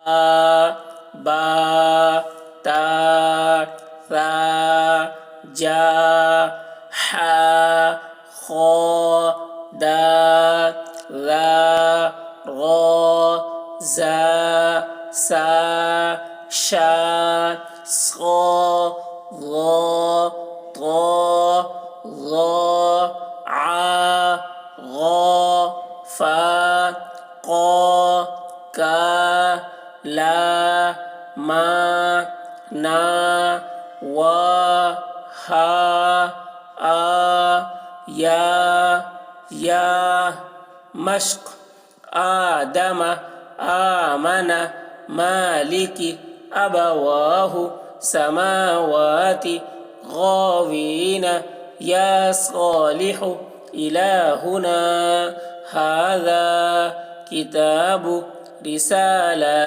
با تا ثا جا حا خا دا ذا را زا سا شا صا ظا طا ظا عا غا فا قا كا لا ما نا وا ها آ يا مشق آدم آمن مالك أبواه سماوات غاوين يا صالح إلهنا هذا كتاب رسالة